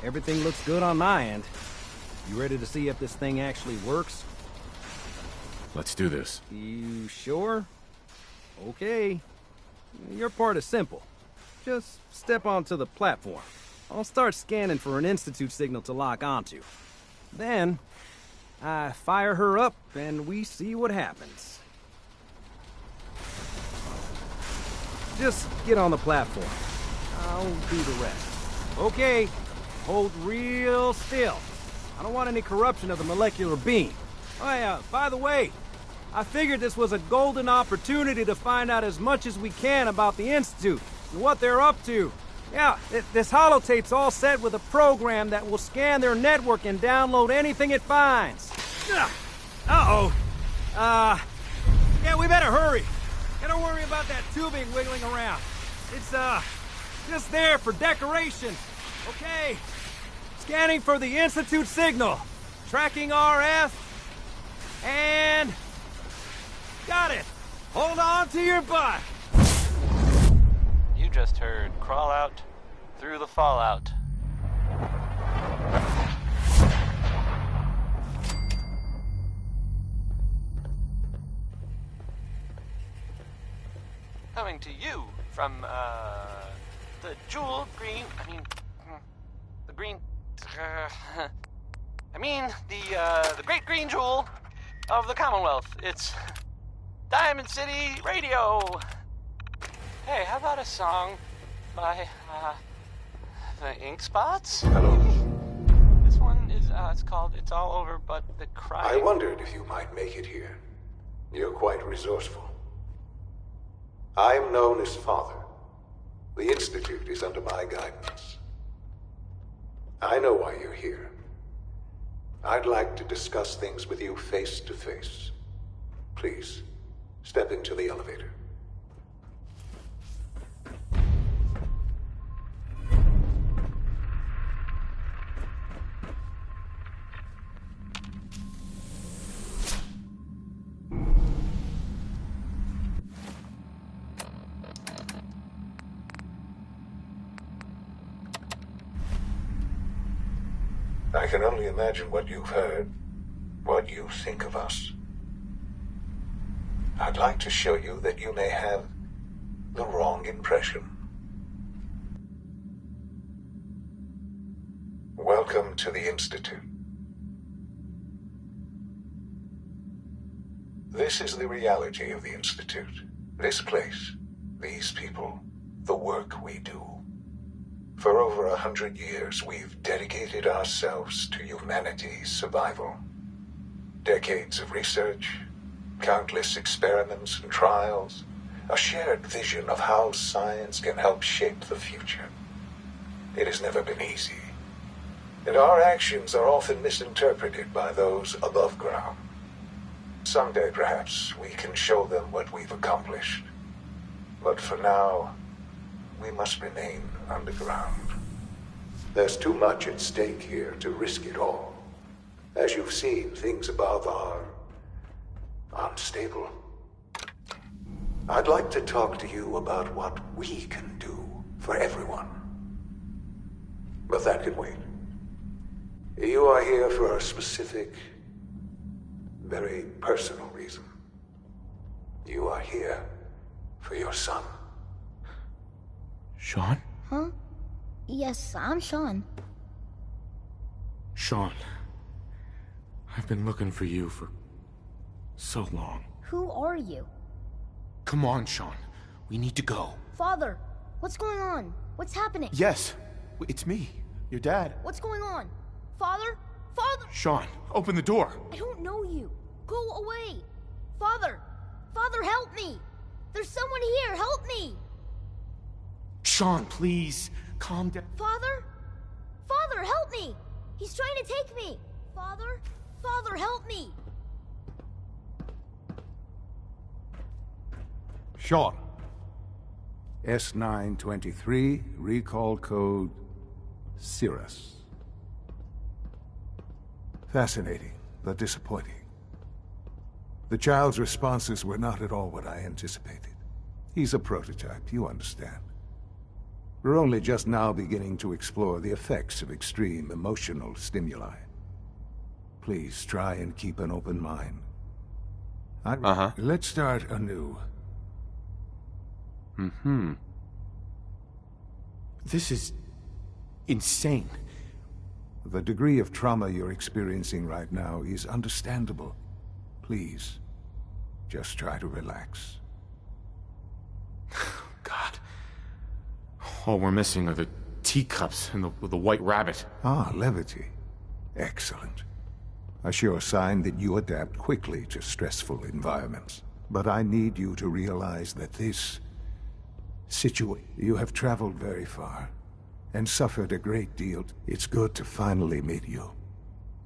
everything looks good on my end. You ready to see if this thing actually works? Let's do this. You sure? Okay. Your part is simple. Just step onto the platform. I'll start scanning for an Institute signal to lock onto. Then, I fire her up and we see what happens. Just get on the platform. I'll do the rest. Okay, hold real still. I don't want any corruption of the molecular beam. Oh yeah, by the way, I figured this was a golden opportunity to find out as much as we can about the Institute and what they're up to. Yeah, this holotape's all set with a program that will scan their network and download anything it finds. Uh-oh. Yeah, we better hurry. Don't worry about that tubing wiggling around. It's, just there for decoration. Okay. Scanning for the Institute signal. Tracking RF. And... got it. Hold on to your butt. You just heard Crawl Out Through the Fallout. Coming to you from, the jewel green, the green, the great green jewel of the Commonwealth. It's Diamond City Radio. Hey, how about a song by, the Ink Spots? Hello. This one is, it's called It's All Over But the Crying. I wondered if you might make it here. You're quite resourceful. I'm known as Father. The Institute is under my guidance. I know why you're here. I'd like to discuss things with you face to face. Please, step into the elevator. I can only imagine what you've heard, what you think of us. I'd like to show you that you may have the wrong impression. Welcome to the Institute. This is the reality of the Institute. This place, these people, the work we do. For over 100 years, we've dedicated ourselves to humanity's survival. Decades of research, countless experiments and trials, a shared vision of how science can help shape the future. It has never been easy, and our actions are often misinterpreted by those above ground. Someday, perhaps, we can show them what we've accomplished. But for now, we must remain underground. There's too much at stake here to risk it all. As you've seen, things above are unstable. I'd like to talk to you about what we can do for everyone. But that can wait. You are here for a specific, very personal reason. You are here for your son. Sean? Huh? Yes, I'm Sean. Sean. I've been looking for you for so long. Who are you? Come on, Sean. We need to go. Father, what's going on? What's happening? Yes, it's me, your dad. What's going on? Father? Father! Sean, open the door. I don't know you. Go away. Father! Father, help me! There's someone here, help me! Sean, please, calm down. Father? Father, help me! He's trying to take me! Father? Father, help me! Sean. S923, recall code Cirrus. Fascinating, but disappointing. The child's responses were not at all what I anticipated. He's a prototype, you understand. We're only just now beginning to explore the effects of extreme emotional stimuli. Please try and keep an open mind. Let's start anew. This is insane. The degree of trauma you're experiencing right now is understandable. Please, just try to relax. God. All we're missing are the teacups and the white rabbit. Ah, levity. Excellent. A sure sign that you adapt quickly to stressful environments. But I need you to realize that this situation... You have traveled very far and suffered a great deal. It's good to finally meet you.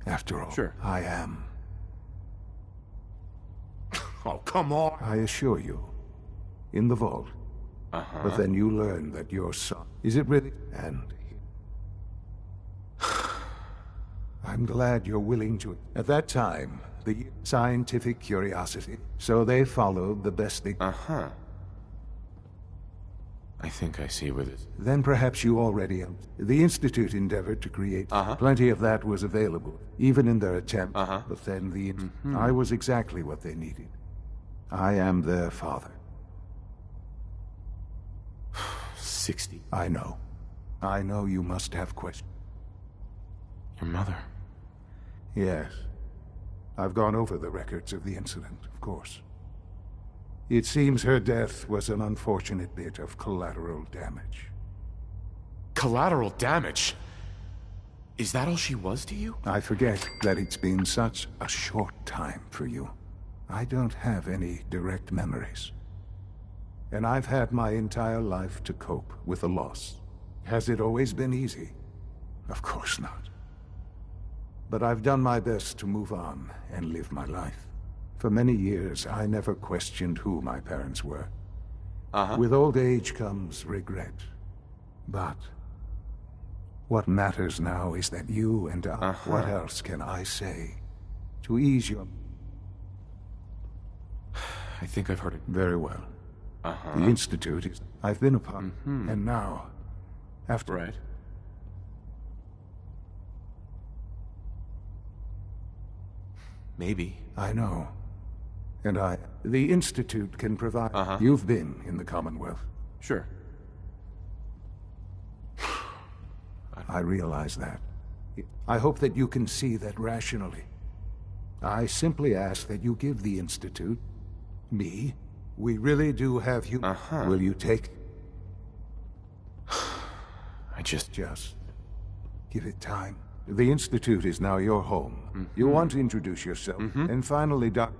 After all, Sure. I am. Oh, come on. I assure you, in the vault. But then you learn that your son... Is it really? And... I'm glad you're willing to... At that time, the scientific curiosity. So they followed the best they... I think I see where this... Then perhaps you already... The Institute endeavored to create... Plenty of that was available, even in their attempt. But then the... I was exactly what they needed. I am their father. 60. I know. I know you must have questions. Your mother. Yes. I've gone over the records of the incident, of course. It seems her death was an unfortunate bit of collateral damage. Collateral damage? Is that all she was to you? I forget that it's been such a short time for you. I don't have any direct memories. And I've had my entire life to cope with the loss. Has it always been easy? Of course not. But I've done my best to move on and live my life. For many years, I never questioned who my parents were. With old age comes regret. But what matters now is that you and I... What else can I say to ease your... I think I've heard it. Very well. The Institute is... I've been a part... And now, after... Right. Maybe. I know. And the Institute can provide... You've been in the Commonwealth. Sure. I realize that. I hope that you can see that rationally. I simply ask that you give the Institute... Me? We really do have you... Will you take... I just... Just... give it time. The Institute is now your home. You want to introduce yourself. And finally, Doc...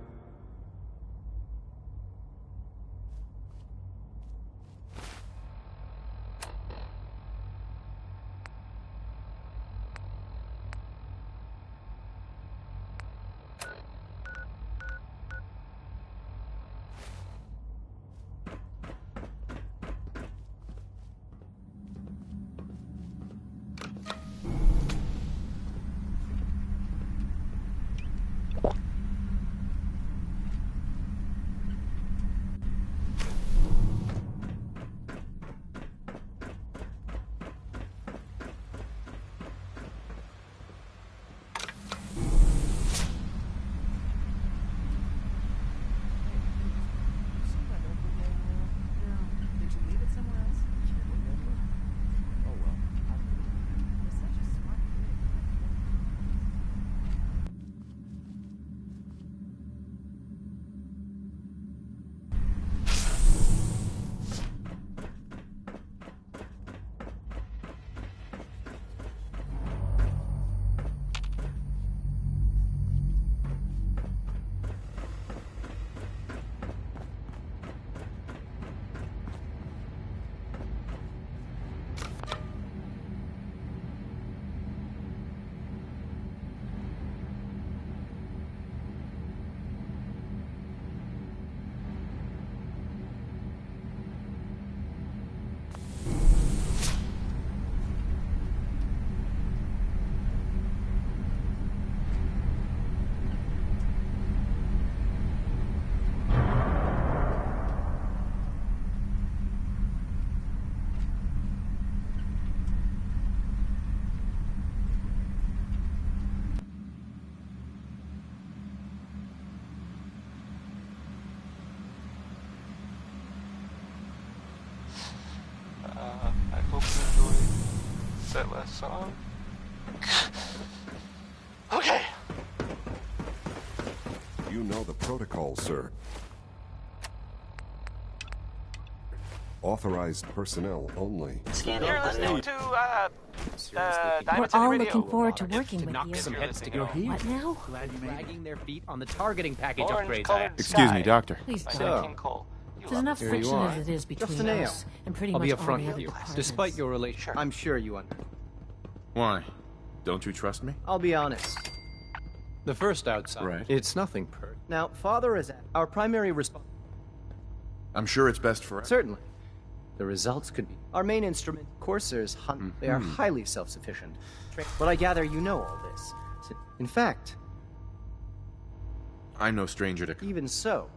What's that last song? Okay. You know the protocol, sir. Authorized personnel only. You're listening to, We're Diamond City all Radio. looking forward to working To with knock you. some heads You're together. listening What now? Dragging their feet on the targeting package Orange upgrades I colored have. Excuse me, Sky Doctor. Please by don't. Nat King Cole. You There's love enough it. Here you friction are. as it is Just between a nail. us and pretty I'll much be all upfront the with other you. departments. Despite your relation, Sure. I'm sure you understand. Why? Don't you trust me? I'll be honest. The first outside. Right. It's nothing per. Now, Father is our primary response. I'm sure it's best for... Certainly. The results could be. Our main instrument, coursers, hunt. They are highly self-sufficient. But I gather you know all this. In fact, I'm no stranger to... even so,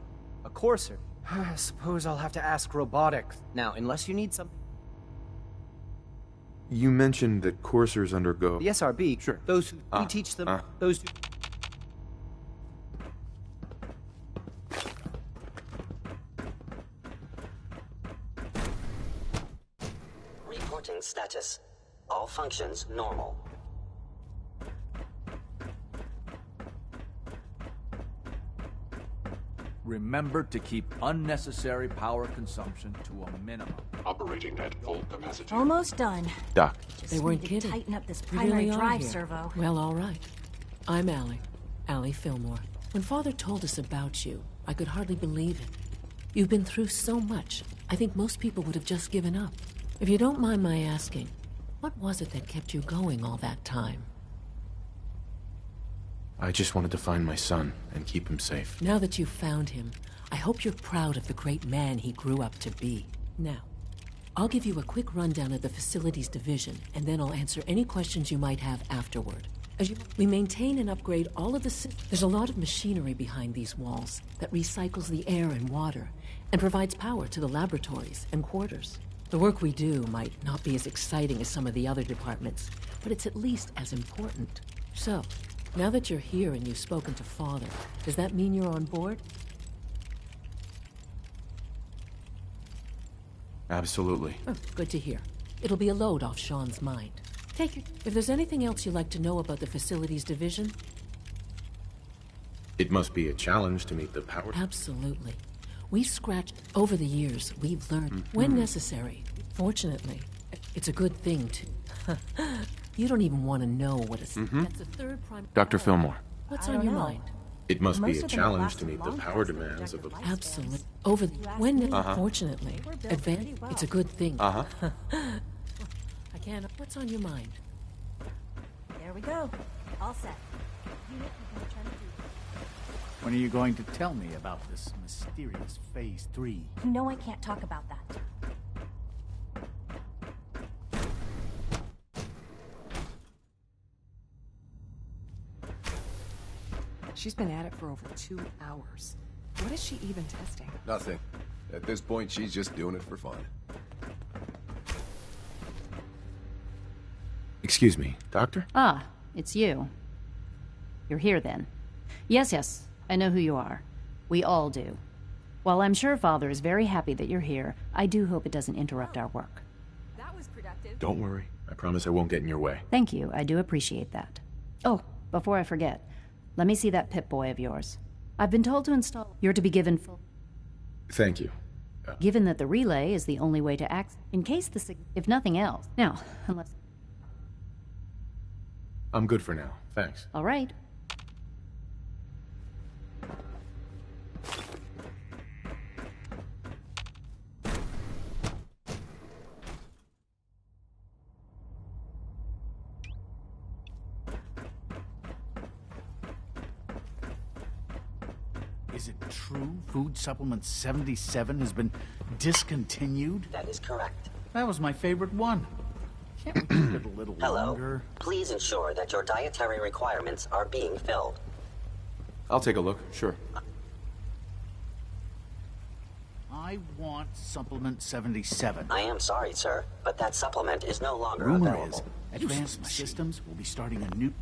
a courser. I suppose I'll have to ask robotics. Now, unless you need something. You mentioned that coursers undergo... The SRB. Sure. Those who we teach them. Those who. Reporting status. All functions normal. Remember to keep unnecessary power consumption to a minimum. Operating at full capacity. Almost done. Doc. Just They weren't need to kidding. tighten up this You primary really are drive here. servo. Well, all right. I'm Allie Fillmore. When Father told us about you, I could hardly believe it. You've been through so much, I think most people would have just given up. If you don't mind my asking, what was it that kept you going all that time? I just wanted to find my son and keep him safe. Now that you've found him, I hope you're proud of the great man he grew up to be. Now, I'll give you a quick rundown of the facilities division, and then I'll answer any questions you might have afterward. We maintain and upgrade all of the There's a lot of machinery behind these walls that recycles the air and water and provides power to the laboratories and quarters. The work we do might not be as exciting as some of the other departments, but it's at least as important. So, now that you're here and you've spoken to Father, does that mean you're on board? Absolutely. Oh, good to hear. It'll be a load off Sean's mind. Take it. If there's anything else you'd like to know about the facilities division, It must be a challenge to meet the power... absolutely. We've scratched over the years. We've learned when necessary. Fortunately, it's a good thing to. You don't even want to know what it's. That's the third prime. Dr. Fillmore. What's I on don't your know. mind? It must be Most a of them challenge last to meet the long power past their demands of a... projected Absolutely. lifespans. Over the when. Uh-huh. Fortunately, They were built advance. pretty well. It's a good thing. Uh-huh. I can't. What's on your mind? There we go. All set. Unit, you can return to duty. When are you going to tell me about this mysterious Phase 3? You know I can't talk about that. She's been at it for over 2 hours. What is she even testing? Nothing. At this point, she's just doing it for fun. Excuse me, Doctor? Ah, it's you. You're here then. Yes, I know who you are. We all do. While I'm sure Father is very happy that you're here, I do hope it doesn't interrupt our work. That was productive. Don't worry. I promise I won't get in your way. Thank you, I do appreciate that. Oh, before I forget, let me see that Pip-Boy of yours. I've been told to install... You're to be given full... Thank you. Given that the relay is the only way to access... In case the if nothing else. Now, unless... I'm good for now. Thanks. All right. Is it true Food Supplement 77 has been discontinued? That is correct. That was my favorite one. Can't we keep it a little Hello. longer? Please ensure that your dietary requirements are being filled. I'll take a look, sure. I want Supplement 77. I am sorry, sir, but that supplement is no longer Rumor available. is, Advanced Systems will be starting a new...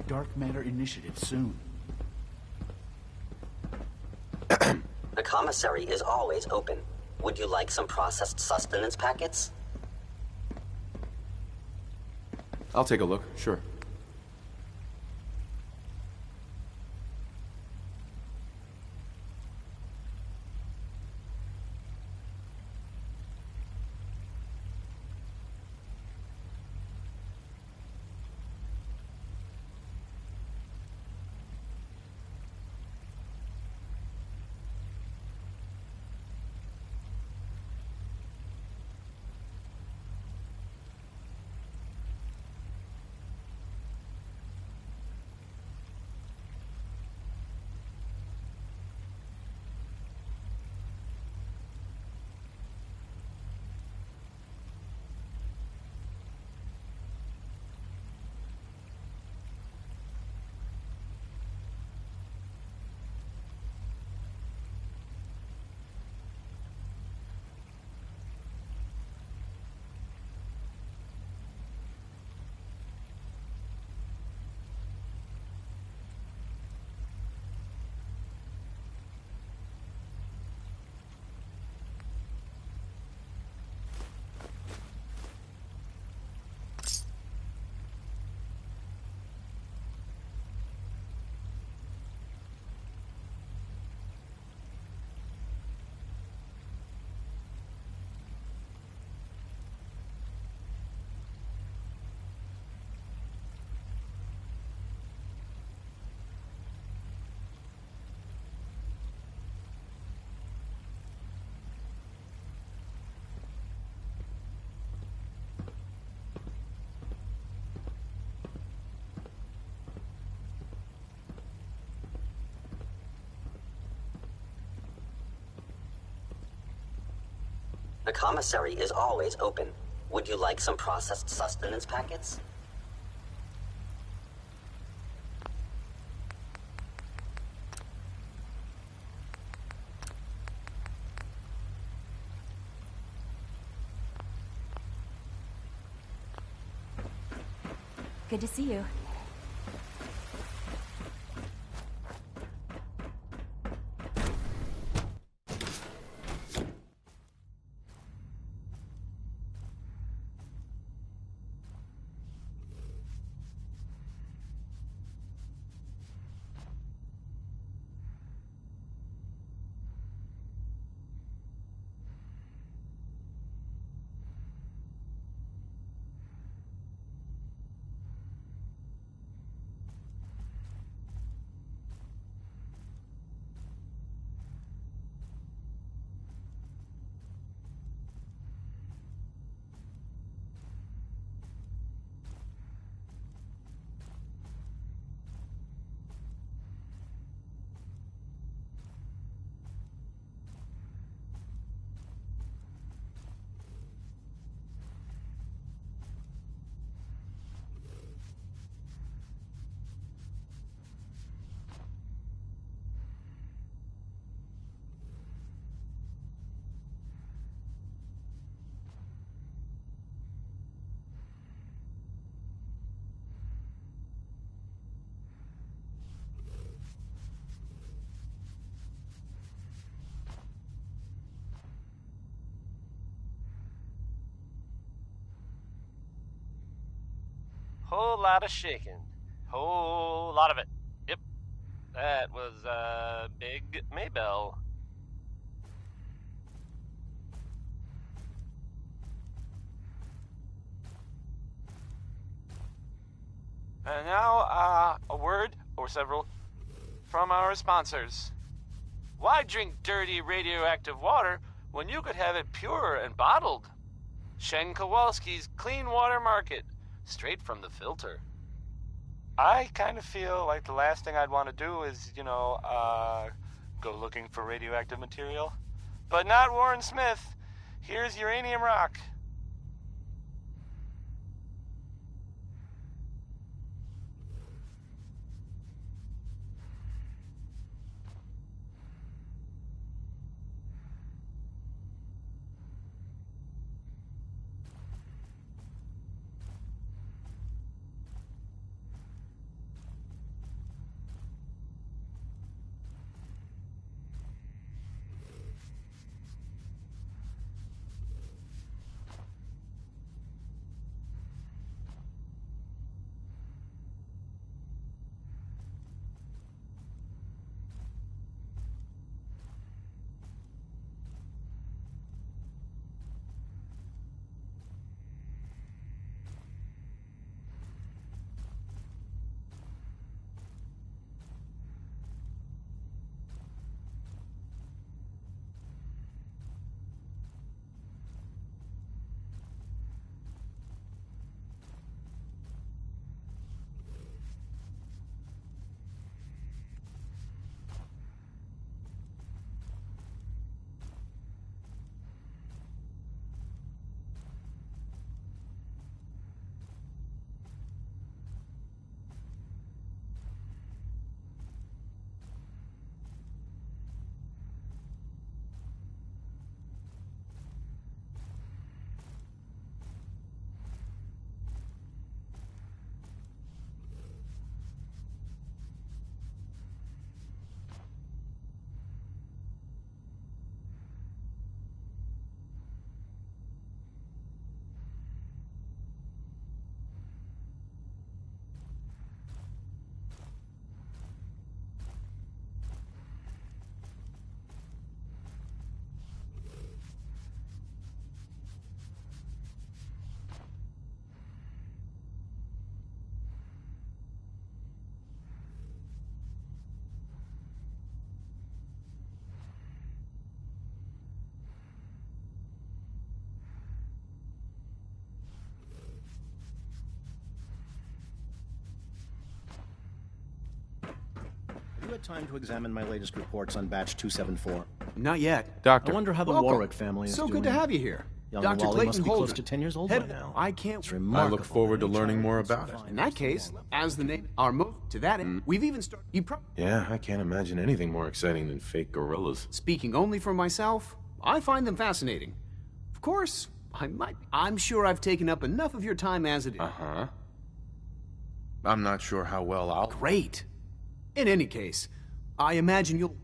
dark matter initiative soon. The commissary is always open. Would you like some processed sustenance packets? I'll take a look, sure. The commissary is always open. Would you like some processed sustenance packets? Good to see you. Whole lot of shaking. Whole lot of it. Yep. That was, Big Maybell. And now, a word, or several, from our sponsors. Why drink dirty radioactive water when you could have it pure and bottled? Shen Kowalski's Clean Water Market, straight from the filter. I kind of feel like the last thing I'd want to do is, go looking for radioactive material. But not Warren Smith. Here's uranium rock. had time to examine my latest reports on batch 274? Not yet. Doctor. I wonder how the Welcome. Warwick family is So doing. good to have you here. Young Dr. Wally Clayton must be close Holden. to 10 years old Head- by now. I can't. It's I remarkable. look forward to learning more about it. In that case, as the name, our move to that end, we've even started. Yeah, I can't imagine anything more exciting than fake gorillas. Speaking only for myself, I find them fascinating. Of course, I'm sure I've taken up enough of your time as it is. Uh-huh. I'm not sure how well I'll... Great. In any case, I imagine you'll...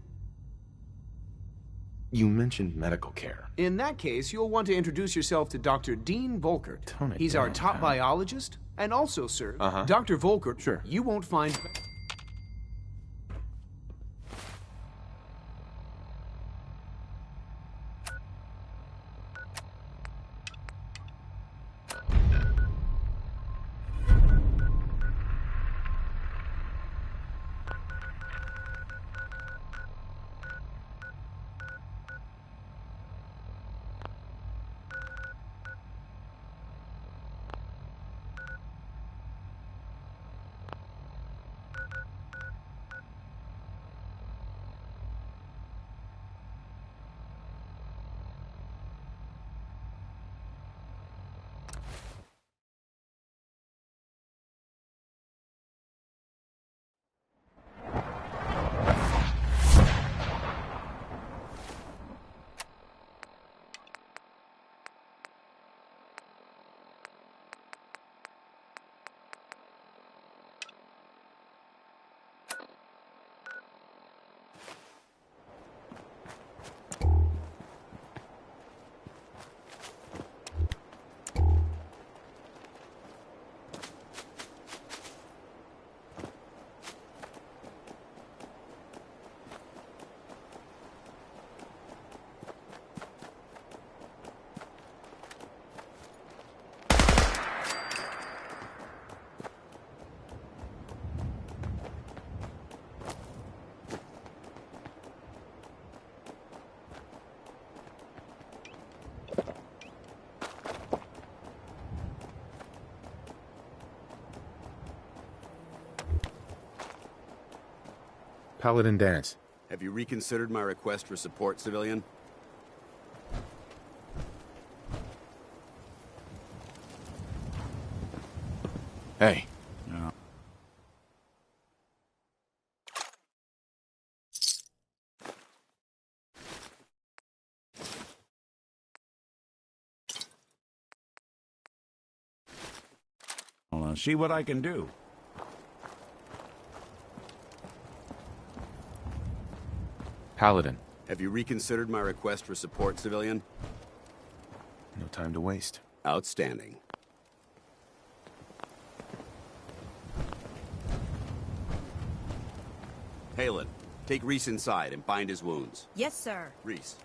You mentioned medical care. In that case, you'll want to introduce yourself to Dr. Dean Volkert. Tone it He's our down, top pal. biologist, and also, sir, Uh-huh. Dr. Volkert, Sure. you won't find... Paladin Dance. Have you reconsidered my request for support, civilian? Hey. I'll see what I can do. Paladin. Have you reconsidered my request for support, civilian? No time to waste. Outstanding. Halen, take Reese inside and bind his wounds. Yes, sir. Reese,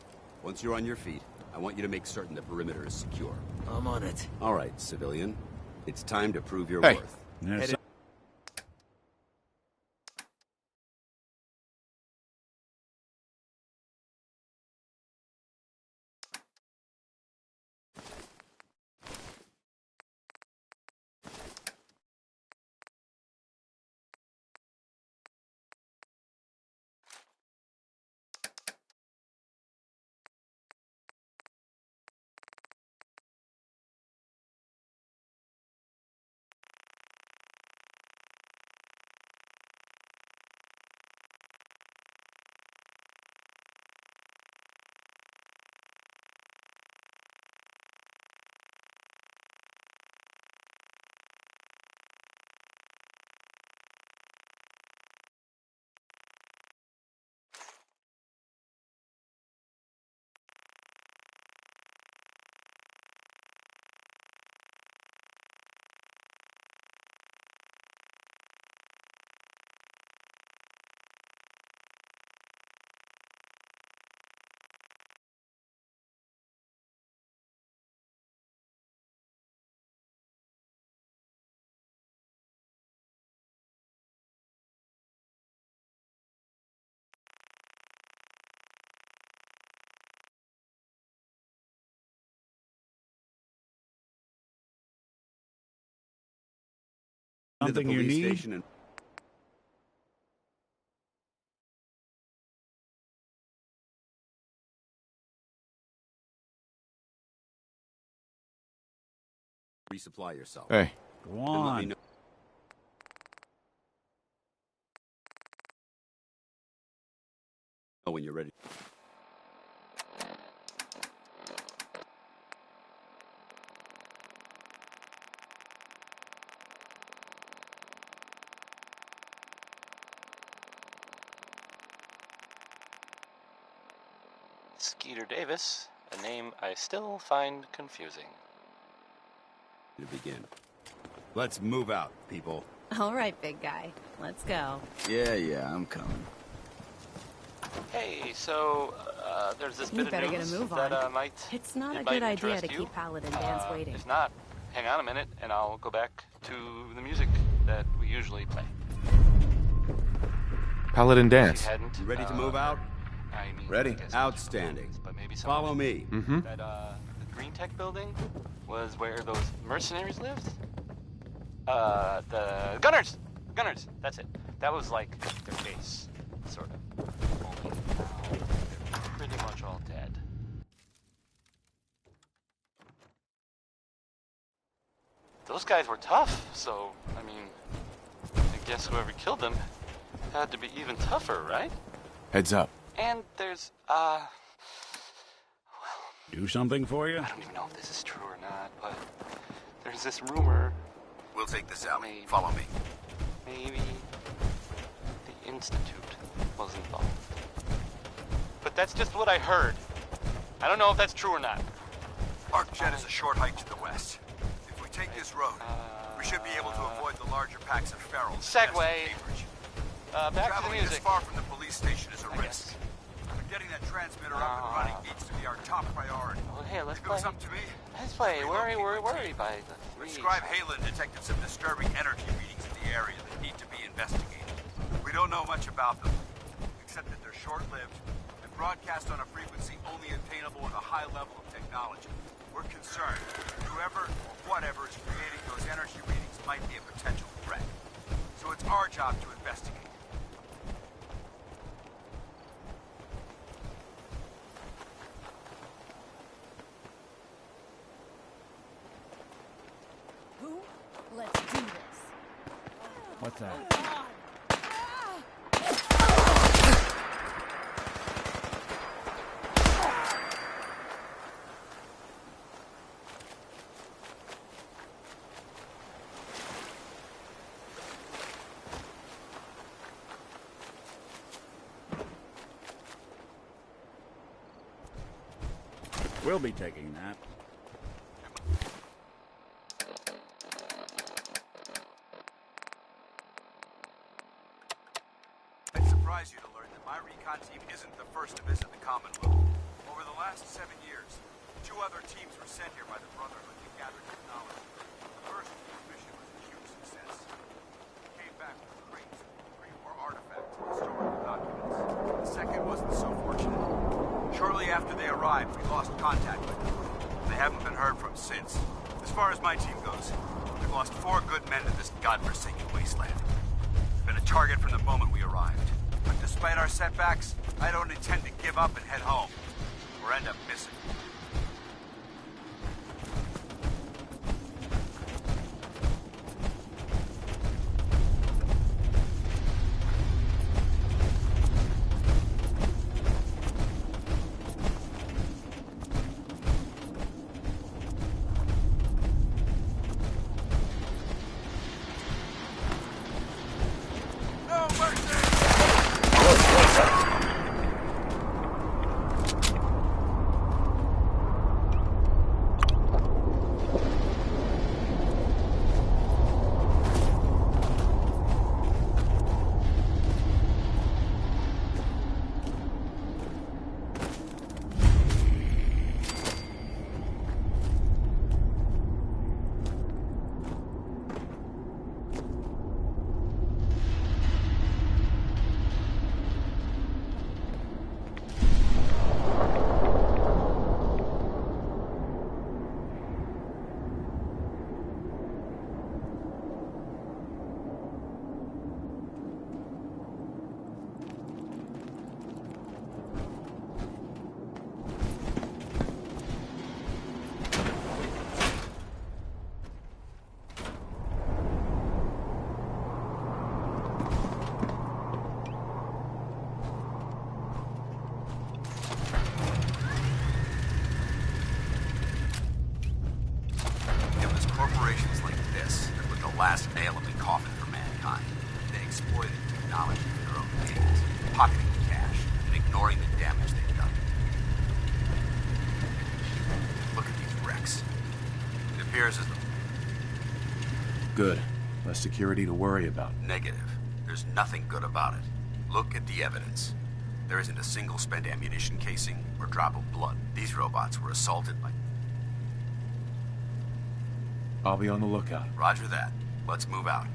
once you're on your feet, I want you to make certain the perimeter is secure. I'm on it. All right, civilian. It's time to prove your Hey. worth. Yes, Head in- to the Something you police need? station and Resupply yourself. Hey. Go And let me on. know when you're ready. Skeeter Davis, a name I still find confusing. To begin. Let's move out, people. All right, big guy. Let's go. Yeah, I'm coming. Hey, so there's this You bit better of get a news move that on. might It's not a it might good idea interest to you. keep Paladin Dance waiting. If not, hang on a minute, and I'll go back to the music that we usually play. Paladin Dance. You ready to move out? I mean, Ready. I guess Outstanding. but maybe Follow me. Mm-hmm. That the Green Tech building was where those mercenaries lived. The Gunners. Gunners. That's it. That was like their base, sort of. Only now they're pretty much all dead. Those guys were tough, so I mean, I guess whoever killed them had to be even tougher, right? Heads up. And there's Do something for you? I don't even know if this is true or not, but there's this rumor. We'll take this out. Maybe, Follow me. Maybe the Institute was involved. But that's just what I heard. I don't know if that's true or not. ArcJet is a short hike to the west. If we take this road, we should be able to avoid the larger packs of ferals. Segway. Back to the Traveling music. this far from the police station is a risk. But getting that transmitter up and running needs to be our top priority. Well, hey, let's If it was play. up to me, Let's play. Worry by the three. Scribe Halen detected some disturbing energy readings in the area that need to be investigated. We don't know much about them, except that they're short-lived and broadcast on a frequency only attainable with a high level of technology. We're concerned whoever or whatever is creating those energy readings might be a potential threat. So it's our job to investigate. Who? Let's do this. What's that? We'll be taking that. I'd surprise you to learn that my recon team isn't the first to visit the Commonwealth. Over the last 7 years, 2 other teams were sent here by the Brotherhood to gather technology. The first team's mission was a huge success. It came back with crates of pre-war artifacts and historical documents. The second wasn't so fortunate. Shortly after they arrived, we lost contact with them. They haven't been heard from since. As far as my team goes, we've lost 4 good men to this godforsaken wasteland. Been a target from the moment we arrived. But despite our setbacks, I don't intend to give up and head home, or end up missing. corporations like this that put the last nail in the coffin for mankind. They exploited technology for their own gains, pocketing the cash and ignoring the damage they've done. Look at these wrecks. It appears as though... Good. Less security to worry about. Negative. There's nothing good about it. Look at the evidence. There isn't a single spent ammunition casing or drop of blood. These robots were assaulted by... I'll be on the lookout. Roger that. Let's move out.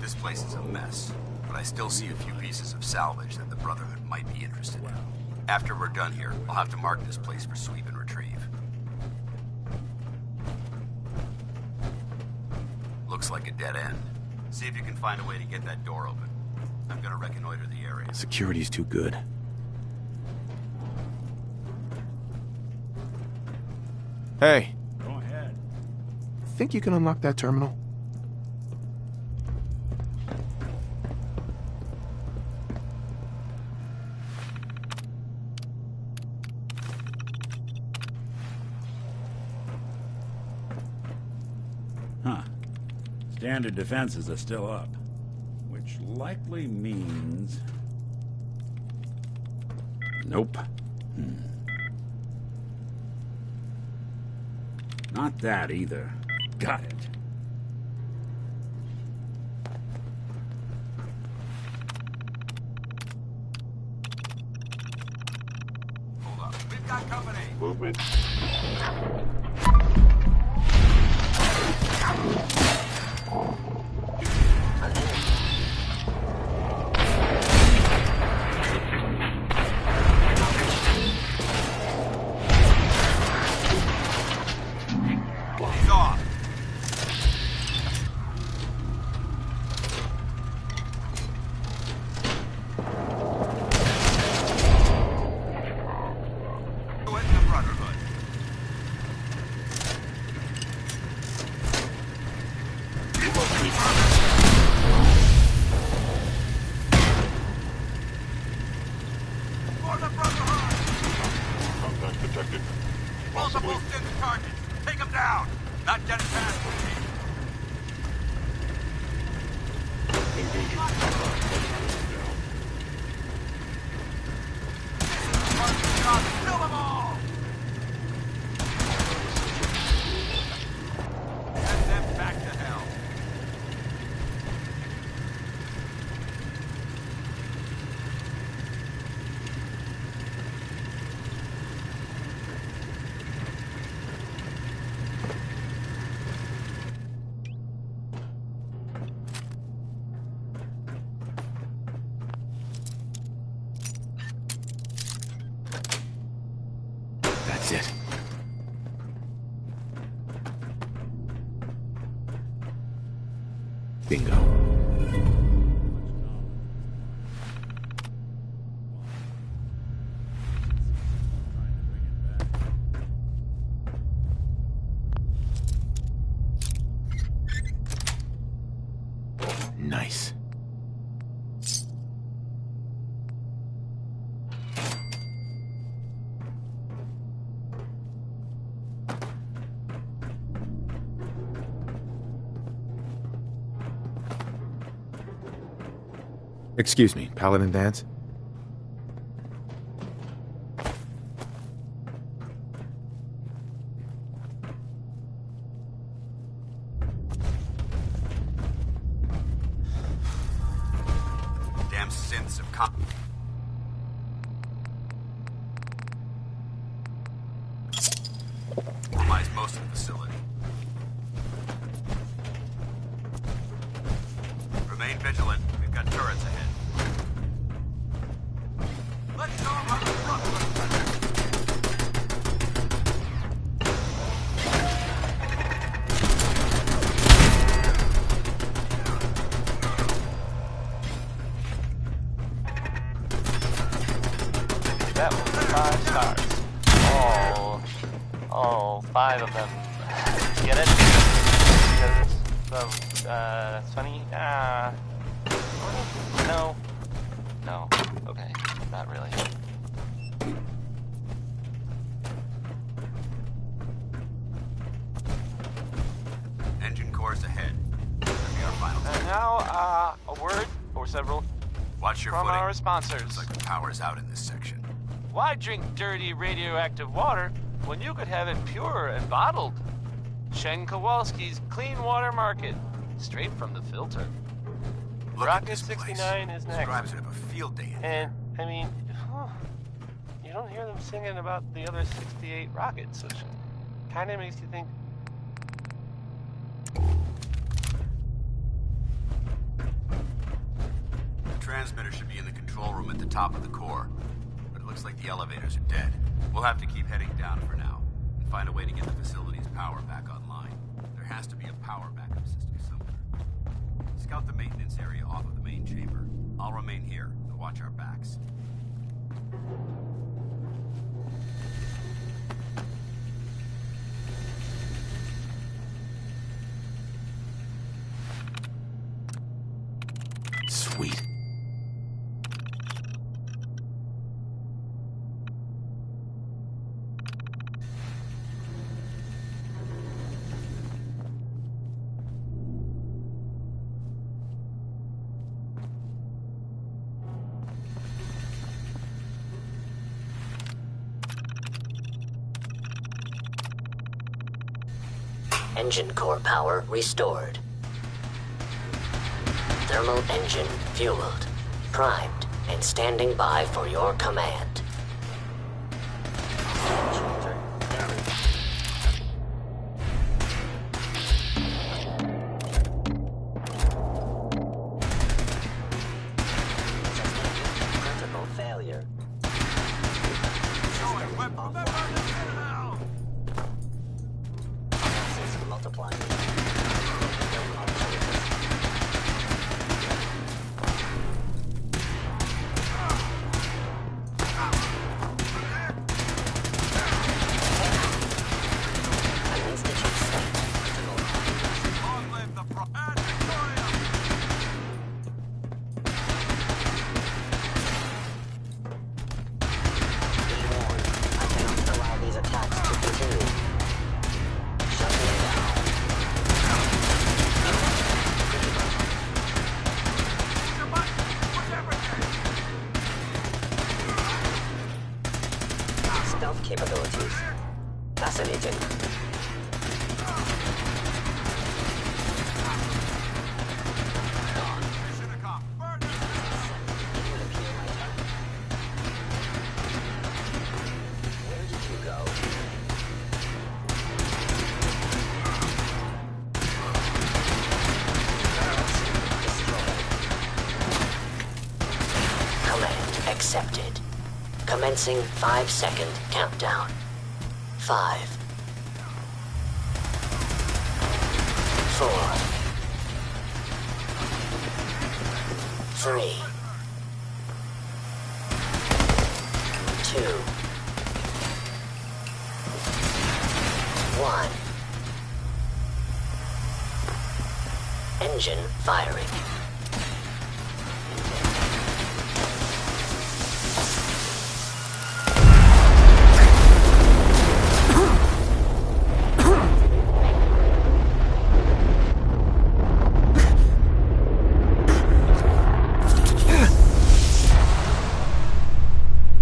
This place is a mess, but I still see a few pieces of salvage that the Brotherhood might be interested in. After we're done here, I'll have to mark this place for sweep and retrieve. Looks like a dead end. See if you can find a way to get that door open. I'm gonna reconnoiter the area. Security's too good. Hey. Go ahead. Think you can unlock that terminal? Huh. Standard defenses are still up. Which likely means... Nope. Not that either. Got it. Hold up. We've got company. Movement. He's off. With the Brotherhood. For the Brotherhood! Contact detected. Multiple thin targets. Take them down. Not getting past me. Engaging. Kill them all! Send them back to hell. That's it. Bingo. Nice. Excuse me, Paladin Dance? Damn synths have compromised most of the facility. Remain vigilant. We've got turrets ahead. Let's go on the front. That was 5 stars. All 5 of them. Get it? Because that's funny. No. Okay, not really. Engine cores ahead. That'll be our final And now, a word or several Watch your from footing. our sponsors. Looks like the power's out in this section. Why drink dirty radioactive water when you could have it pure and bottled? Shen Kowalski's Clean Water Market, straight from the filter. Look Rocket at this 69 place. is next. Scribes would have a field day in And, I mean, you don't hear them singing about the other 68 rockets, which kind of makes you think. The transmitter should be in the control room at the top of the core, but it looks like the elevators are dead. We'll have to keep heading down for now and find a way to get the facility's power back online. There has to be a power backup system somewhere. Scout the maintenance area off of the main chamber. I'll remain here to watch our backs. Sweet. Engine core power restored. Thermal engine fueled, primed, and standing by for your command. Critical failure. Multiplying. Stealth capabilities. Fascinating. Where did you go? Command accepted. Commencing 5-second countdown. 5, 4, 3, 2, 1. Engine firing.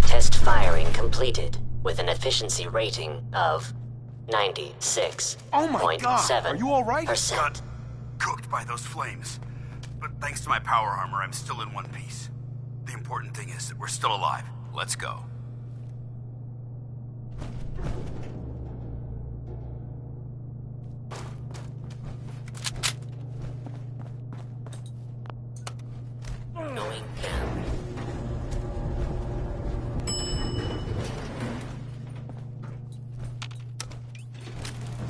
Test firing completed with an efficiency rating of 96.7%. Oh my God! Are you all right? Got cooked by those flames. But thanks to my power armor, I'm still in one piece. The important thing is that we're still alive. Let's go. Going down.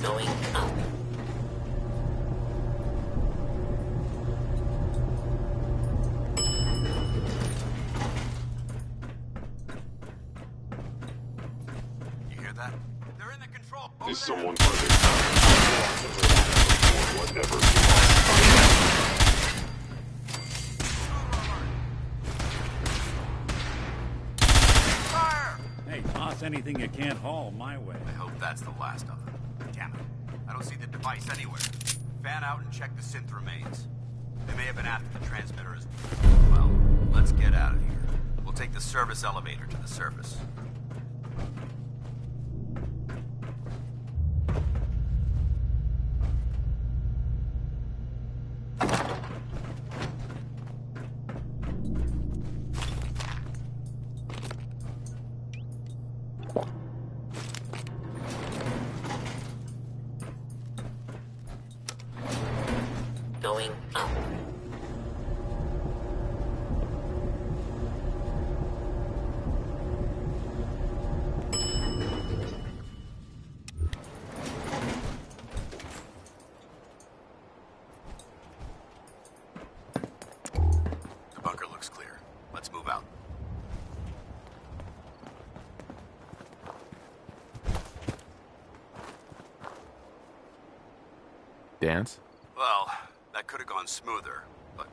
Going up. You hear that? They're in the control. Is someone hurting? Whatever. Toss anything you can't haul my way. I hope that's the last of them. Damn it. I don't see the device anywhere. Fan out and check the synth remains. They may have been after the transmitter as well. Let's get out of here. We'll take the service elevator to the surface. Going up. The bunker looks clear. Let's move out. Dance? Well, that could have gone smoother, but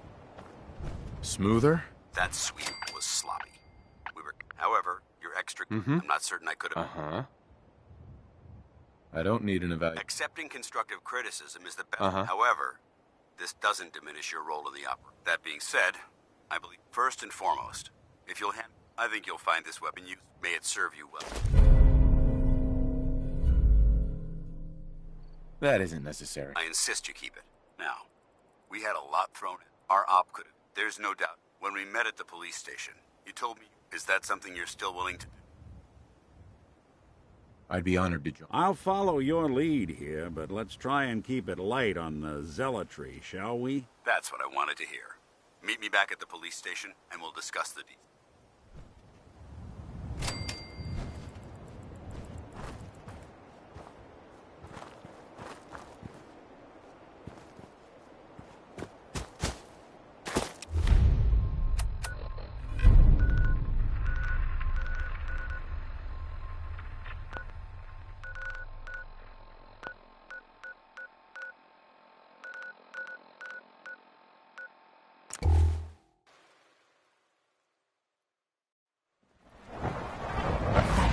Smoother? that sweep was sloppy. However, you're extra. Mm-hmm. I'm not certain I could have. Uh-huh. I don't need an evaluation. Accepting constructive criticism is the best. Uh-huh. However, this doesn't diminish your role in the opera. That being said, I believe first and foremost, if you'll hand, I think you'll find this weapon used. May it serve you well. That isn't necessary. I insist you keep it. Now, we had a lot thrown in. Our op could have. There's no doubt. When we met at the police station, you told me, is that something you're still willing to do? I'd be honored to join. I'll follow your lead here, but let's try and keep it light on the zealotry, shall we? That's what I wanted to hear. Meet me back at the police station, and we'll discuss the details.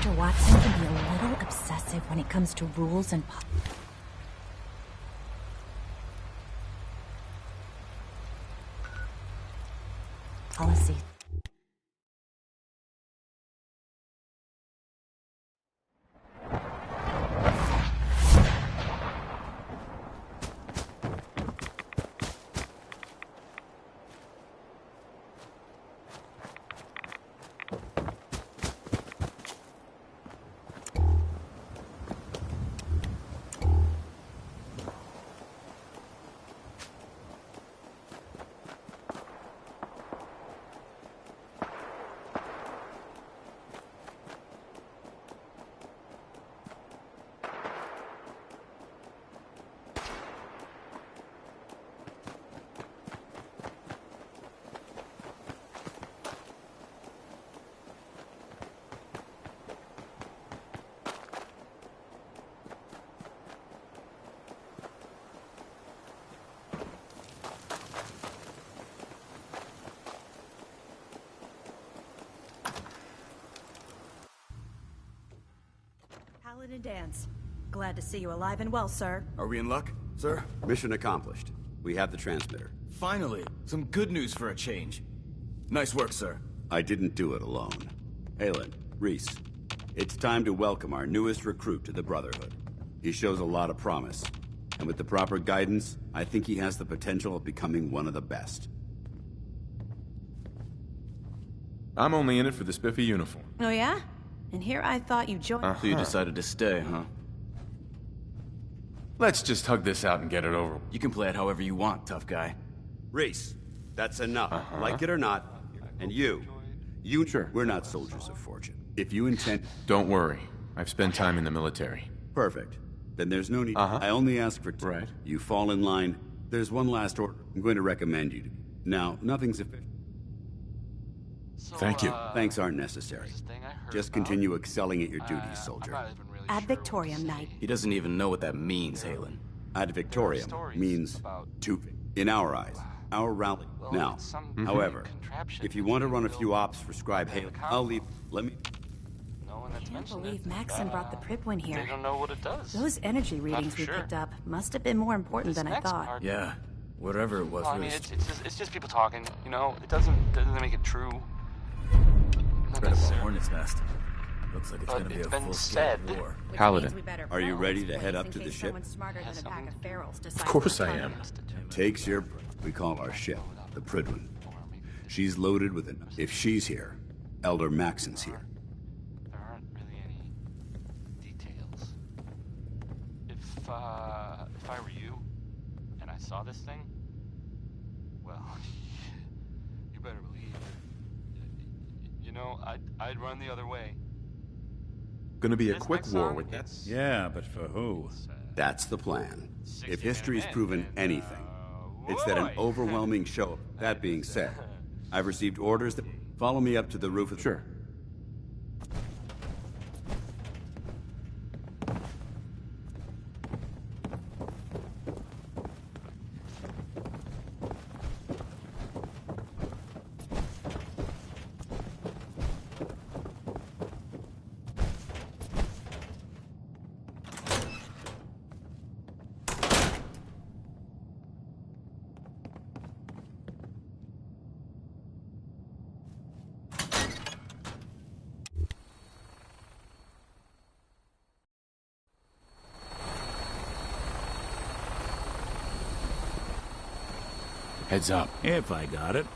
Dr. Watson can be a little obsessive when it comes to rules and policy. Paladin Dance. Glad to see you alive and well, sir. Are we in luck, sir? Mission accomplished. We have the transmitter. Finally, some good news for a change. Nice work, sir. I didn't do it alone. Halen, Reese, it's time to welcome our newest recruit to the Brotherhood. He shows a lot of promise, and with the proper guidance, I think he has the potential of becoming one of the best. I'm only in it for the spiffy uniform. Oh yeah? And here I thought you joined. So you decided to stay, huh? Let's just hug this out and get it over with. You can play it however you want, tough guy. Reese, that's enough. Like it or not. And you, sure. We're not soldiers of fortune. If you intend... Don't worry. I've spent time in the military. Perfect. Then there's no need... I only ask for... Right. You fall in line. There's one last order I'm going to recommend you to. Now, nothing's official. Thank you. Thanks aren't necessary. Just continue excelling at your duties, soldier. Ad Victoriam, Knight. He doesn't even know what that means, Halen. Ad Victoriam means to... In our eyes. Our rally. Now, however, if you want to run a few ops for Scribe Halen, I'll leave... Let me... one that's Can't mentioned believe it. Maxon brought the Pripwin here. They don't know what it does. Those energy Not readings for we sure. picked up must have been more important than I thought. Yeah, whatever it was. Well, I mean, it's just people talking. You know, it doesn't make it true. Incredible hornet's nest. Looks like it's gonna be a full-scale war. Paladin, are you ready to head up to the ship? Of course I am. Take's here. We call our ship the Prydwen. She's loaded with an. If she's here, Elder Maxon's here. There aren't really any details. If I were you, and I saw this thing, well, you better believe. You know, I'd run the other way. Gonna be a quick war with that. Yeah, but for who? That's the plan. If history's proven anything, it's that an overwhelming show. That being said, I've received orders that follow me up to the roof of. Sure. Heads up. If I got it.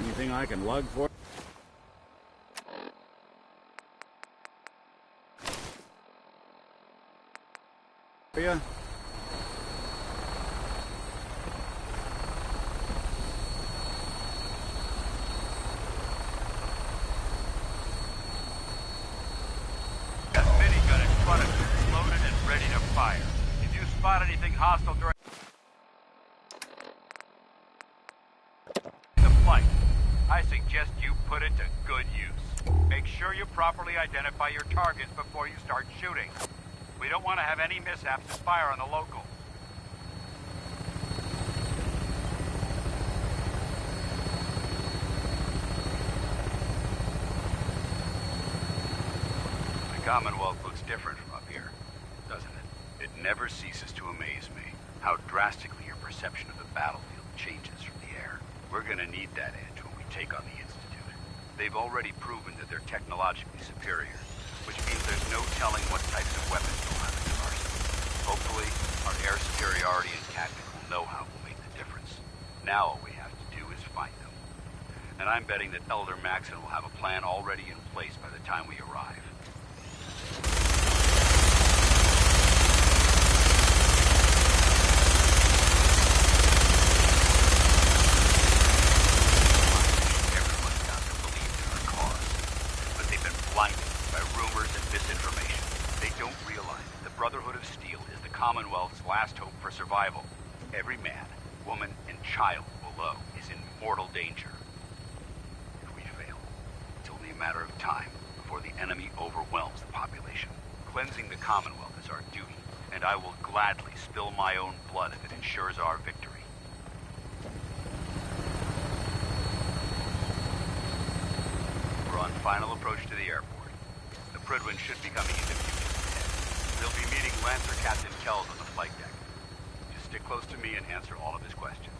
Anything I can lug for? Yeah. Spot anything hostile during the flight, I suggest you put it to good use. Make sure you properly identify your targets before you start shooting. We don't want to have any mishaps to fire on the locals. The Commonwealth looks different from up here, doesn't it? It never ceases to amaze me how drastically your perception of the battlefield changes from the air. We're gonna need that edge when we take on the Institute. They've already proven that they're technologically superior, which means there's no telling what types of weapons they'll have in their arsenal. Hopefully, our air superiority and tactical know-how will make the difference. Now all we have to do is find them. And I'm betting that Elder Maxon will have a plan already in place by the time we arrive. Commonwealth's last hope for survival. Every man, woman, and child below is in mortal danger. If we fail, it's only a matter of time before the enemy overwhelms the population. Cleansing the Commonwealth is our duty, and I will gladly spill my own blood if it ensures our victory. We're on final approach to the airport. The Prydwen should be coming into view. They'll be meeting Lancer Captain Kells on the flight deck. Just stick close to me and answer all of his questions.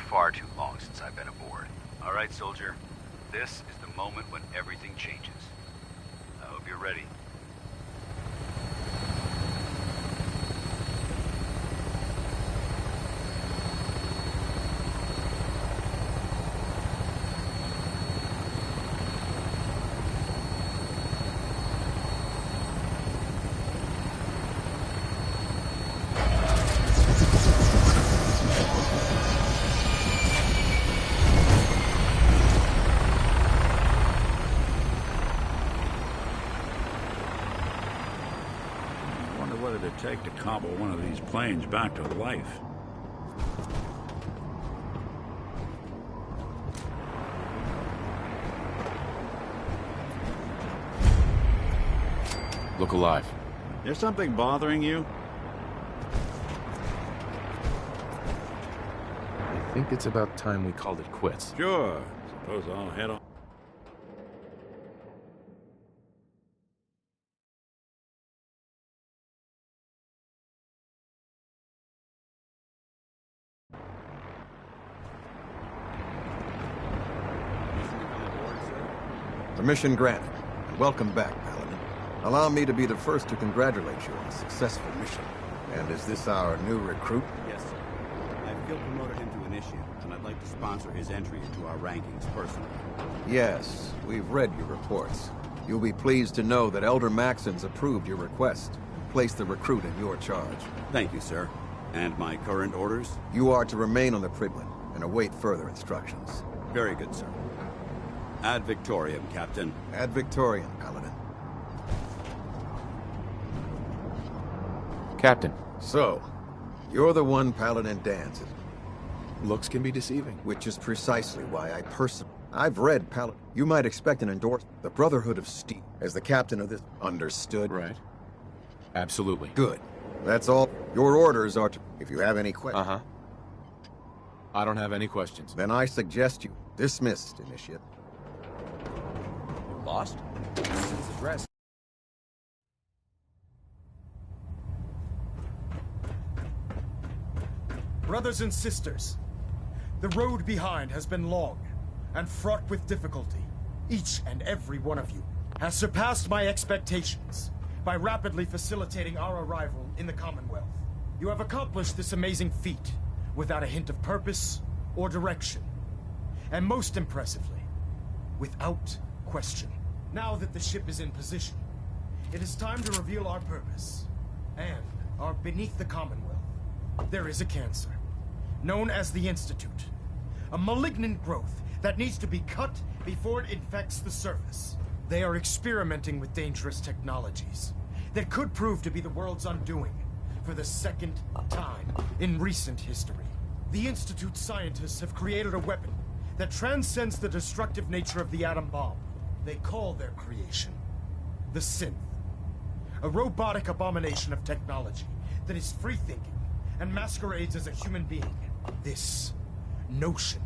Far too long since I've been aboard. All right, soldier. This is the moment when everything changes. I hope you're ready. what it'd take to cobble one of these planes back to life. Look alive. There's something bothering you? I think it's about time we called it quits. Sure. Suppose I'll head on. Permission granted. Welcome back, Paladin. Allow me to be the first to congratulate you on a successful mission. And is this our new recruit? Yes, sir. I feel promoted him to initiate, and I'd like to sponsor his entry into our rankings personally. Yes, we've read your reports. You'll be pleased to know that Elder Maxon's approved your request and placed the recruit in your charge. Thank you, sir. And my current orders? You are to remain on the Prigland and await further instructions. Very good, sir. Ad Victoriam, Captain. Ad Victoriam, Paladin. Captain. So, you're the one Paladin dances. Looks can be deceiving. Which is precisely why I've read Paladin. You might expect an endorsement. The Brotherhood of Steel. As the captain of this. Understood? Right. Absolutely. Good. That's all. Your orders are to... If you have any questions... Uh-huh. I don't have any questions. Then I suggest you dismissed, Initiate. Lost? His address. Brothers and sisters, the road behind has been long and fraught with difficulty. Each and every one of you has surpassed my expectations by rapidly facilitating our arrival in the Commonwealth. You have accomplished this amazing feat without a hint of purpose or direction, and most impressively, without question. Now that the ship is in position, it is time to reveal our purpose and our beneath the Commonwealth. There is a cancer, known as the Institute, a malignant growth that needs to be cut before it infects the surface. They are experimenting with dangerous technologies that could prove to be the world's undoing for the second time in recent history. The Institute scientists have created a weapon that transcends the destructive nature of the atom bomb. They call their creation the Synth, a robotic abomination of technology that is free-thinking and masquerades as a human being. This notion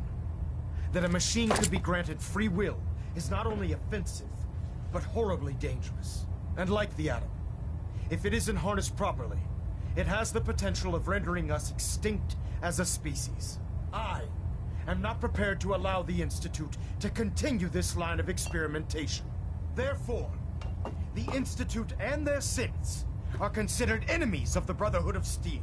that a machine could be granted free will is not only offensive, but horribly dangerous. And like the atom, if it isn't harnessed properly, it has the potential of rendering us extinct as a species. I am not prepared to allow the Institute to continue this line of experimentation. Therefore, the Institute and their synths are considered enemies of the Brotherhood of Steel,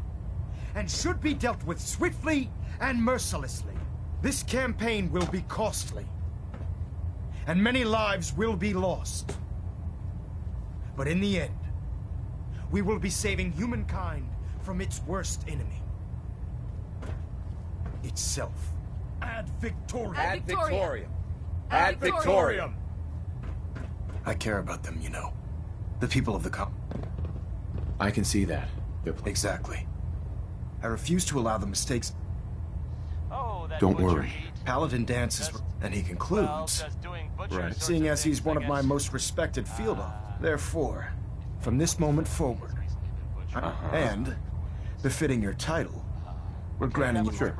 and should be dealt with swiftly and mercilessly. This campaign will be costly, and many lives will be lost. But in the end, we will be saving humankind from its worst enemy. Itself. Ad Victoriam. Ad Victoriam. Ad Victoriam. I care about them, you know. The people of the I can see that. Exactly. I refuse to allow the mistakes... Oh, that Don't butcher worry. meat. Paladin dances... And he concludes... Right. Seeing as he's one of my most respected field officers. Therefore, from this moment forward, and befitting your title, we're granting you... Sure.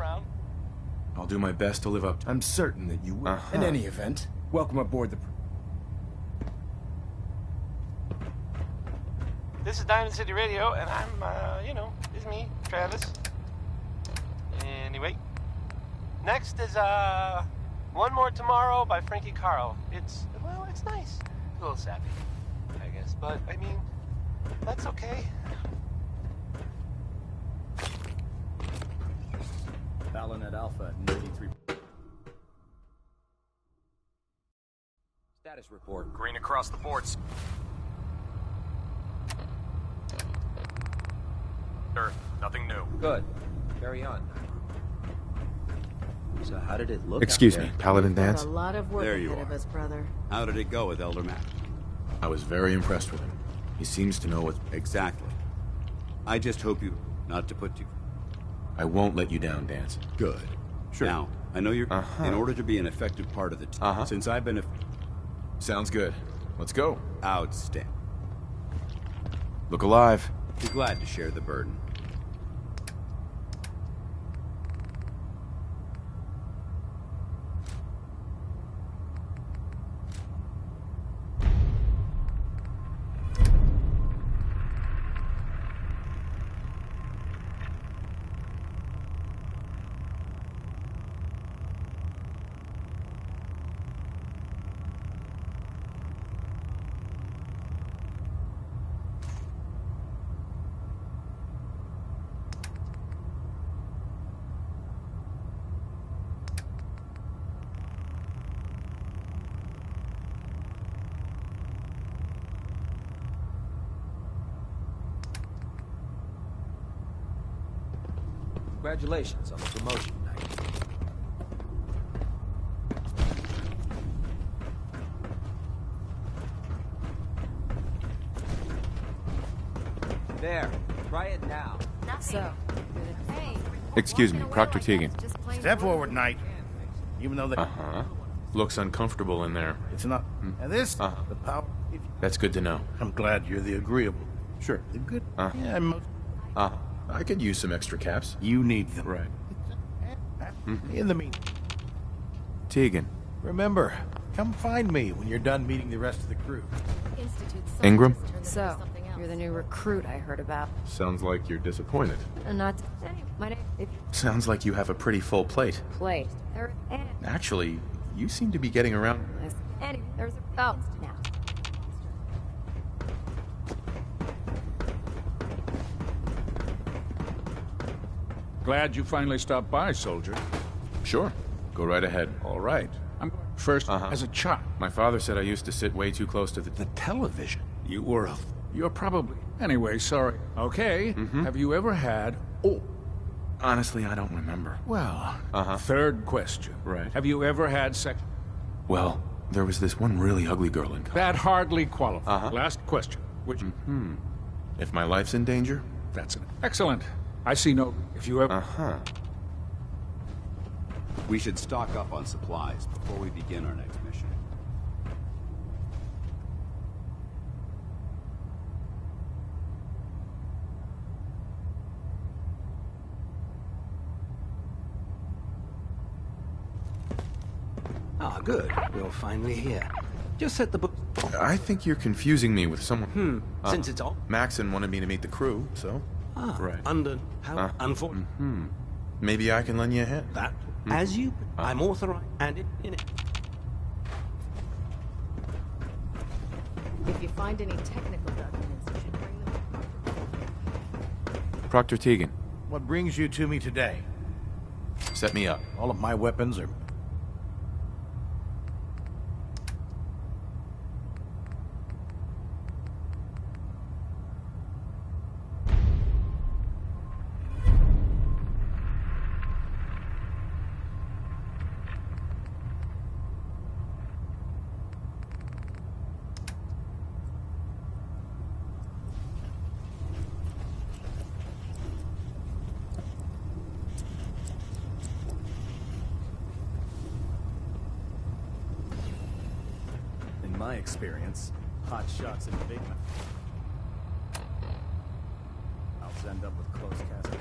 I'll do my best to live up to... I'm certain that you will. In any event, welcome aboard the... This is Diamond City Radio, and I'm, it's me, Travis. Anyway, next is, One More Tomorrow by Frankie Carl. It's nice. A little sappy, I guess, but, I mean, that's okay. Balinette Alpha, 93. Status report. Green across the boards. Sir, nothing new. Good. Carry on. So how did it look? Excuse me, Paladin Got Dance? a lot of work There you ahead of are. us, brother. How did it go with Elder Mac? I was very impressed with him. He seems to know what... Exactly. I just hope you... not to put you... I won't let you down, Dance. Good. Sure. Now, I know you're... In order to be an effective part of the team, since I've been a... Sounds good. Let's go. Outstanding. Look alive. Be glad to share the burden. Congratulations on the promotion, Knight. There, try it now. So, Excuse me, Proctor Tegan. Step forward, Knight. Even though the... Looks uncomfortable in there. It's not... And this, the power... That's good to know. I'm glad you're the agreeable. Sure. The good... Yeah, most... I could use some extra caps. You need them. Right. In the meantime... Tegan. Remember, come find me when you're done meeting the rest of the crew. Ingram? So, you're the new recruit I heard about. Sounds like you're disappointed. Not my name. Sounds like you have a pretty full plate. Plate. Actually, you seem to be getting around. There's a... Oh, now. Glad you finally stopped by, soldier. Sure. Go right ahead. All right. I'm first as a child. My father said I used to sit way too close to the television. You're probably... Anyway, sorry. Okay. Have you ever had... Oh. Honestly, I don't remember. Well, third question. Right. Have you ever had sex... Well, there was this one really ugly girl in college. That hardly qualifies. Last question. Which... If my life's in danger? That's an... Excellent. I see no... If you ever... We should stock up on supplies before we begin our next mission. Ah, good. We're finally here. Just set the book... I think you're confusing me with someone. Since it's all... Maxon wanted me to meet the crew, so... right. Under... How unfortunate. Maybe I can lend you a hand. That, as you... I'm authorized and in it. If you find any technical documents, you should bring them. Proctor Tegan. What brings you to me today? Set me up. All of my weapons are... In my experience, hot shots in big I'll end up with close casket.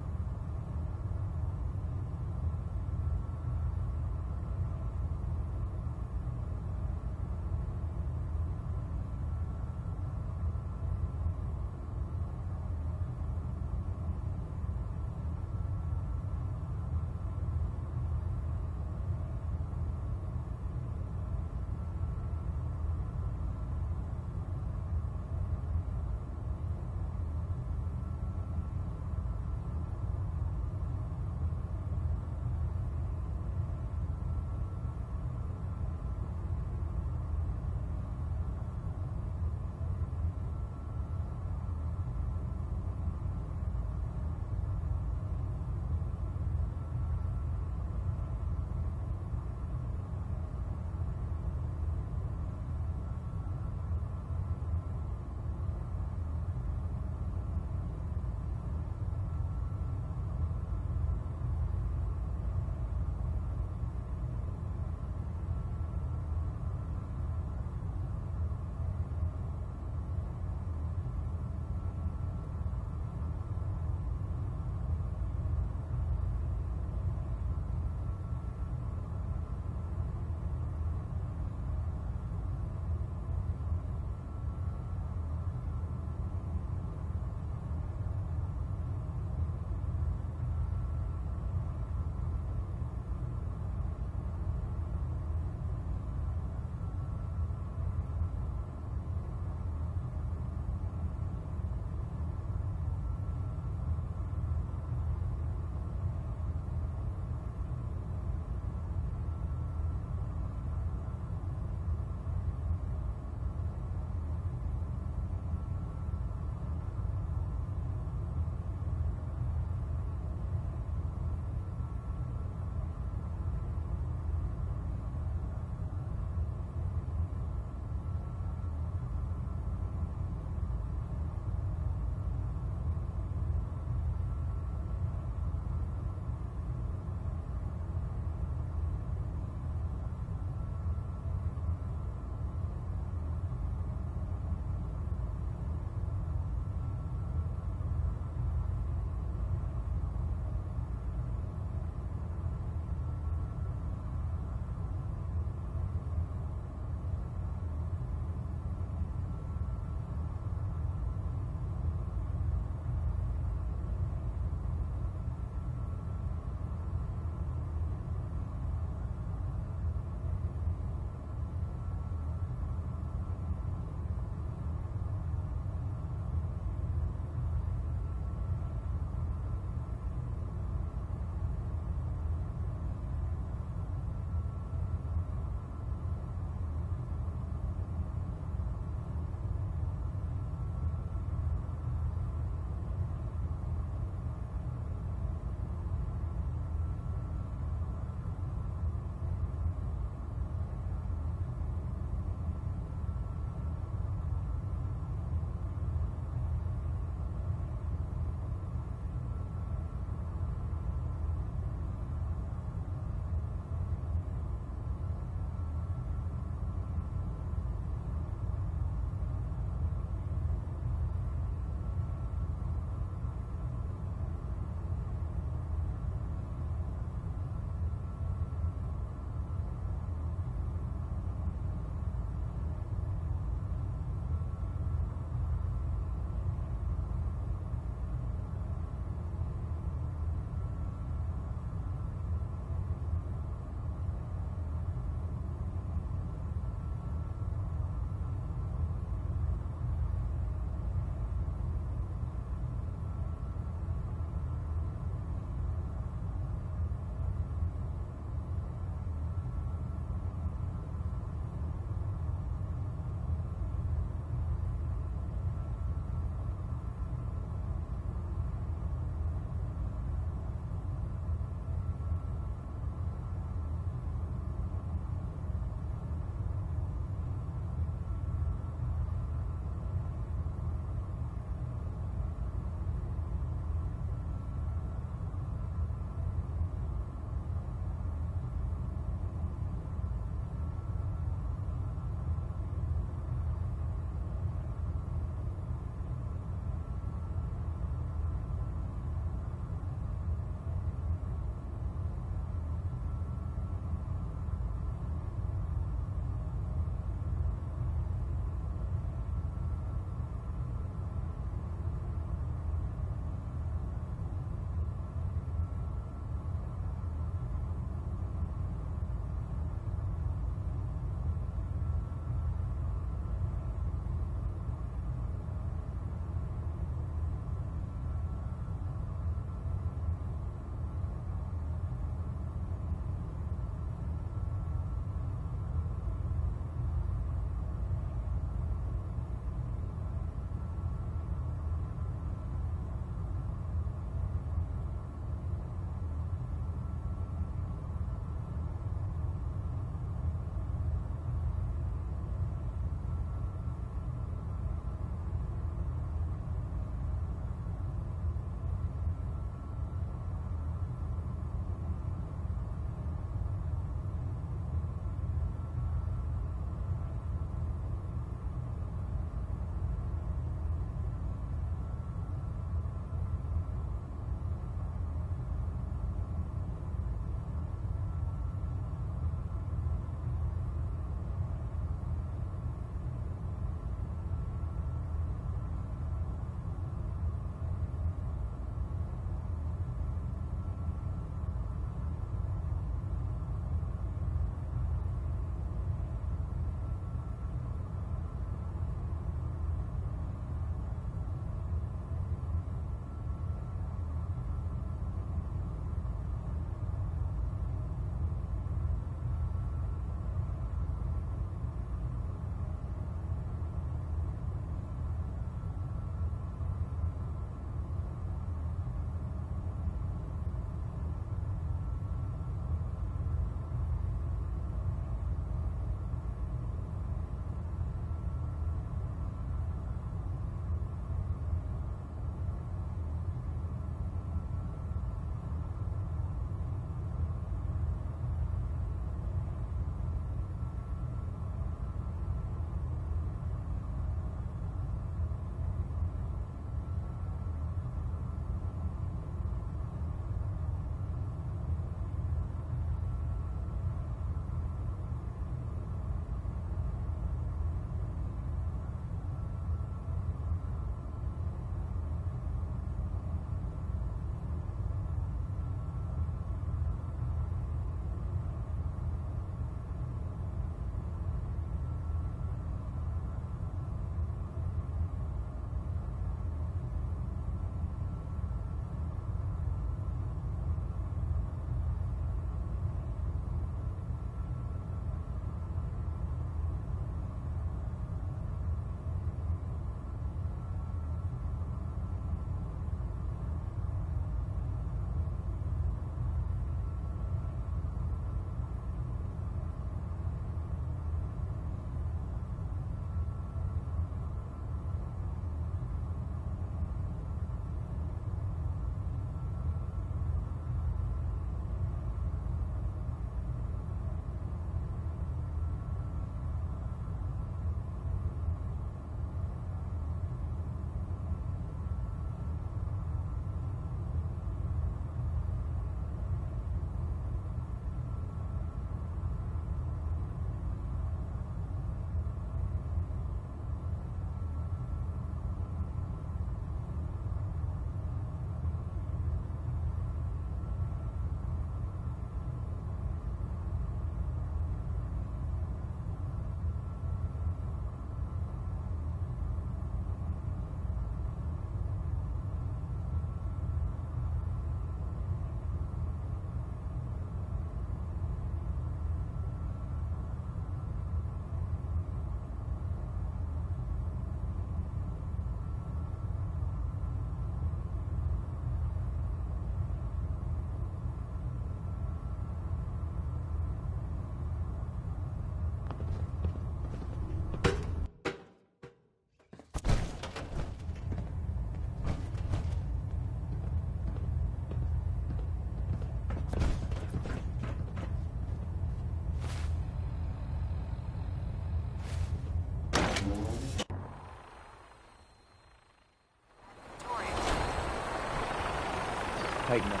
Tighten up.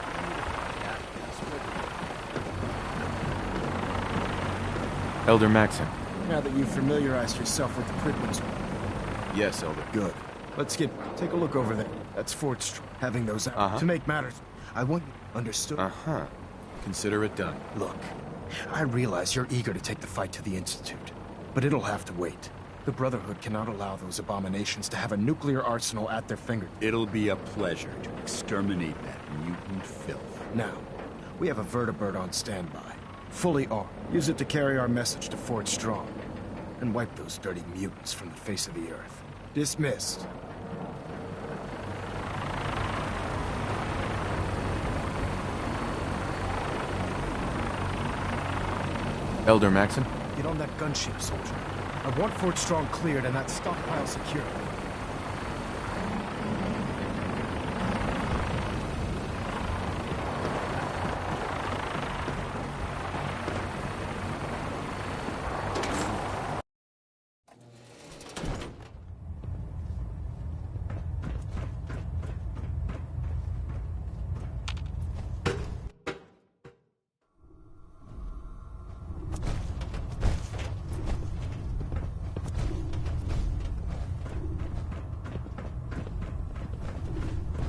Elder Maxon. Now that you've familiarized yourself with the prisoners. Yes, Elder. Good. Let's take a look over there. That's Fort Street. Having those out. To make matters, I want you understood. Consider it done. Look, I realize you're eager to take the fight to the Institute, but it'll have to wait. The Brotherhood cannot allow those abominations to have a nuclear arsenal at their fingertips. It'll be a pleasure to exterminate that mutant filth. Now, we have a vertibird on standby, fully armed. Use it to carry our message to Fort Strong, and wipe those dirty mutants from the face of the earth. Dismissed. Elder Maxon? Get on that gunship, soldier. I want Fort Strong cleared and that stockpile secured.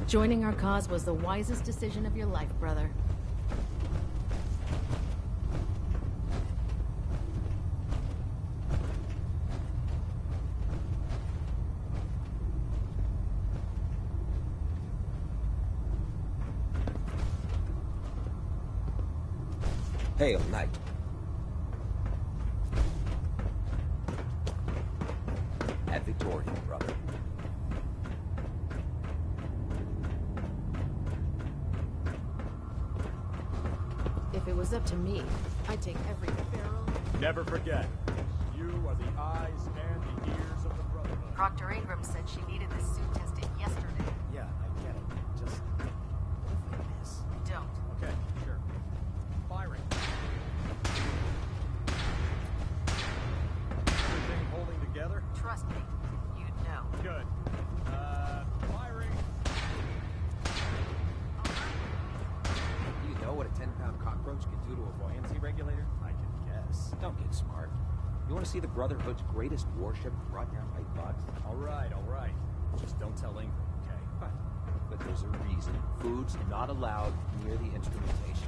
Joining our cause was the wisest decision of your life, brother. Hail, Knight. Ad Victoriam, brother. If it was up to me, I'd take every barrel. Never forget, you are the eyes and the ears of the Brotherhood. Proctor Ingram said she needed this suit tested yesterday. Yeah, I get it. Just... what if I miss? Don't. Okay, sure. Firing. Everything holding together? Trust me, you'd know. Good. Firing. Do you know what a 10-pound cockroach can do to a buoyancy regulator? I can guess. Don't get smart. You want to see the Brotherhood's greatest warship brought down by bugs? All right. Just don't tell Ingram, okay? But there's a reason. Food's not allowed near the instrumentation.